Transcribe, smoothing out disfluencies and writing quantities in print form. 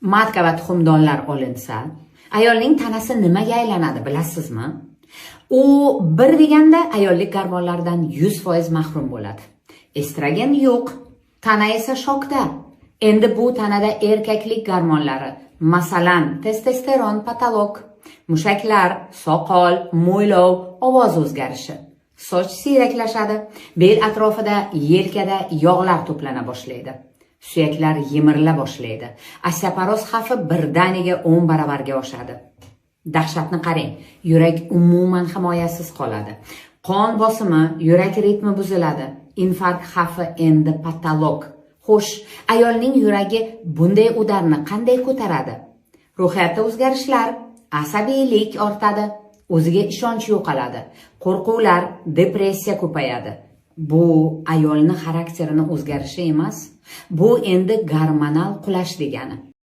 matka va tuxumdonlar olinsa, ayolning tanasi nimaga aylanadi bilasizmi? U bir deganda ayollik gormonlaridan 100% mahrum bo'ladi. Estrogen yo'q, tana esa shokda. Endi bu tanada erkaklik gormonlari, masalan, testosteron patolog, mushaklar, soqol, mo'ylov, ovoz o'zgarishi, soch siyraklashadi, bel atrofida, yelkada yog'lar to'plana boshlaydi. Suyaklar yemirila boshlaydi. Osteoporoz xavfi birdaniga 10 baravarga oshadi. Dahshatni qarang, yurak umuman himoyasiz qoladi. Qon bosimi, yurak ritmi buziladi. Infarkt xavfi endi patolog. Xo'sh, ayolning yuragi bunday udarni qanday ko'taradi? Ruhiyatda o'zgarishlar, asabiylik ortadi, o'ziga ishonch yo'qoladi, qo'rquvlar, depressiya ko'payadi. Bu ayolning xarakterini o'zgarishi emas, bu endi gormonal qulash degani.